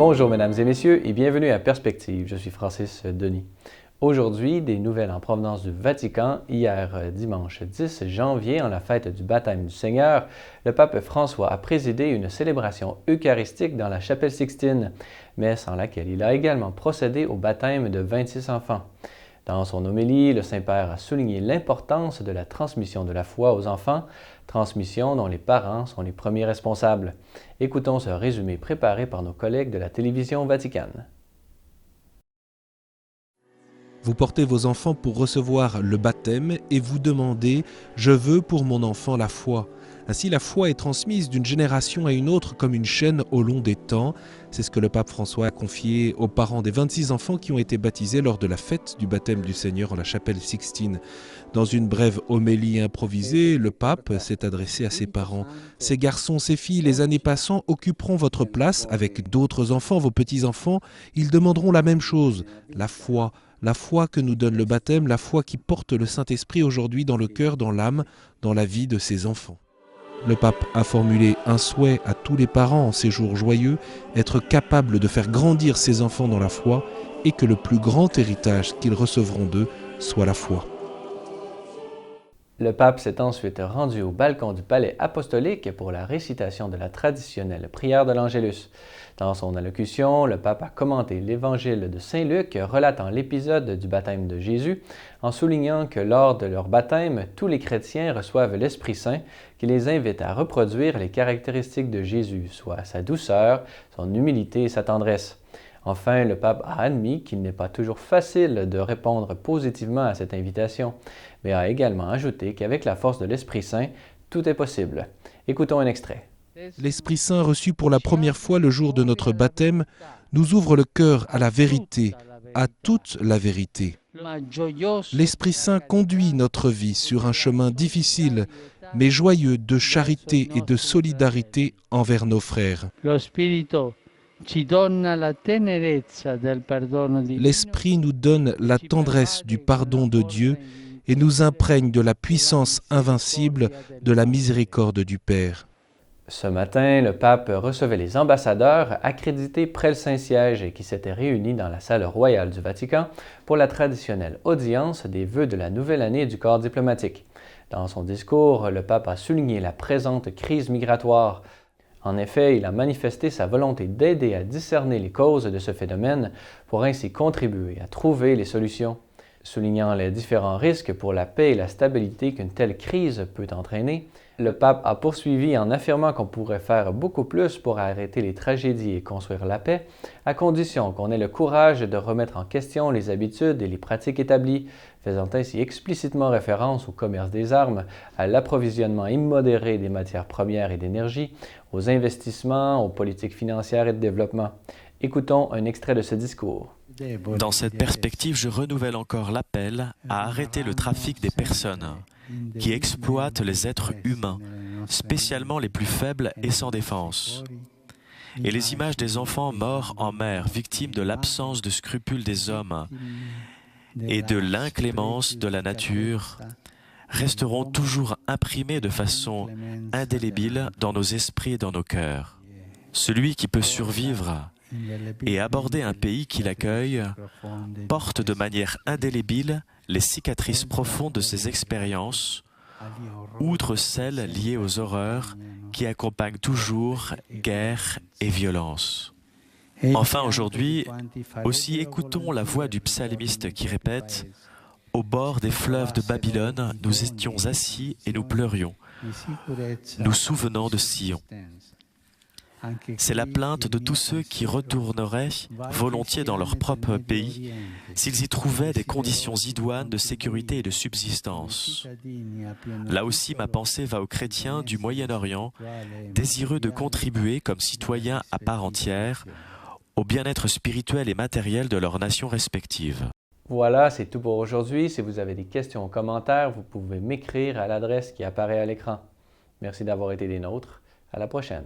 Bonjour mesdames et messieurs et bienvenue à Perspective, je suis Francis Denis. Aujourd'hui, des nouvelles en provenance du Vatican. Hier, dimanche 10 janvier, en la fête du baptême du Seigneur, le pape François a présidé une célébration eucharistique dans la chapelle Sixtine, messe en laquelle il a également procédé au baptême de 26 enfants. Dans son homélie, le Saint-Père a souligné l'importance de la transmission de la foi aux enfants, transmission dont les parents sont les premiers responsables. Écoutons ce résumé préparé par nos collègues de la télévision Vaticane. Vous portez vos enfants pour recevoir le baptême et vous demandez « Je veux pour mon enfant la foi ». Ainsi, la foi est transmise d'une génération à une autre comme une chaîne au long des temps. C'est ce que le pape François a confié aux parents des 26 enfants qui ont été baptisés lors de la fête du baptême du Seigneur en la chapelle Sixtine. Dans une brève homélie improvisée, le pape s'est adressé à ses parents. « Ces garçons, ces filles, les années passant, occuperont votre place avec d'autres enfants, vos petits-enfants. Ils demanderont la même chose, la foi. La foi que nous donne le baptême, la foi qui porte le Saint-Esprit aujourd'hui dans le cœur, dans l'âme, dans la vie de ses enfants. » Le pape a formulé un souhait à tous les parents en ces jours joyeux, être capables de faire grandir ses enfants dans la foi et que le plus grand héritage qu'ils recevront d'eux soit la foi. Le pape s'est ensuite rendu au balcon du palais apostolique pour la récitation de la traditionnelle prière de l'Angélus. Dans son allocution, le pape a commenté l'évangile de Saint Luc relatant l'épisode du baptême de Jésus, en soulignant que lors de leur baptême, tous les chrétiens reçoivent l'Esprit Saint qui les invite à reproduire les caractéristiques de Jésus, soit sa douceur, son humilité et sa tendresse. Enfin, le pape a admis qu'il n'est pas toujours facile de répondre positivement à cette invitation, mais a également ajouté qu'avec la force de l'Esprit Saint, tout est possible. Écoutons un extrait. L'Esprit Saint reçu pour la première fois le jour de notre baptême nous ouvre le cœur à la vérité, à toute la vérité. L'Esprit Saint conduit notre vie sur un chemin difficile, mais joyeux de charité et de solidarité envers nos frères. L'Esprit nous donne la tendresse du pardon de Dieu et nous imprègne de la puissance invincible de la miséricorde du Père. Ce matin, le pape recevait les ambassadeurs accrédités près le Saint-Siège et qui s'étaient réunis dans la salle royale du Vatican pour la traditionnelle audience des vœux de la nouvelle année du corps diplomatique. Dans son discours, le pape a souligné la présente crise migratoire. En effet, il a manifesté sa volonté d'aider à discerner les causes de ce phénomène pour ainsi contribuer à trouver les solutions. Soulignant les différents risques pour la paix et la stabilité qu'une telle crise peut entraîner, le pape a poursuivi en affirmant qu'on pourrait faire beaucoup plus pour arrêter les tragédies et construire la paix, à condition qu'on ait le courage de remettre en question les habitudes et les pratiques établies, faisant ainsi explicitement référence au commerce des armes, à l'approvisionnement immodéré des matières premières et d'énergie, aux investissements, aux politiques financières et de développement. Écoutons un extrait de ce discours. Dans cette perspective, je renouvelle encore l'appel à arrêter le trafic des personnes qui exploitent les êtres humains, spécialement les plus faibles et sans défense. Et les images des enfants morts en mer, victimes de l'absence de scrupules des hommes et de l'inclémence de la nature, resteront toujours imprimées de façon indélébile dans nos esprits et dans nos cœurs. Celui qui peut survivre et aborder un pays qui l'accueille porte de manière indélébile les cicatrices profondes de ces expériences, outre celles liées aux horreurs qui accompagnent toujours guerre et violence. Enfin, aujourd'hui, aussi écoutons la voix du psalmiste qui répète « Au bord des fleuves de Babylone, nous étions assis et nous pleurions, nous souvenant de Sion. » C'est la plainte de tous ceux qui retourneraient volontiers dans leur propre pays s'ils y trouvaient des conditions idoines de sécurité et de subsistance. Là aussi, ma pensée va aux chrétiens du Moyen-Orient, désireux de contribuer comme citoyens à part entière au bien-être spirituel et matériel de leurs nations respectives. Voilà, c'est tout pour aujourd'hui. Si vous avez des questions ou commentaires, vous pouvez m'écrire à l'adresse qui apparaît à l'écran. Merci d'avoir été des nôtres. À la prochaine.